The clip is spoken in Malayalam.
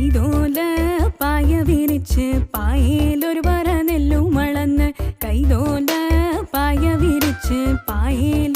കൈതോല പായ വിരിച്ച് പായേലൊരു പറ നെല്ലും വളന്ന് കൈതോല പായ വിരിച്ച് പായേൽ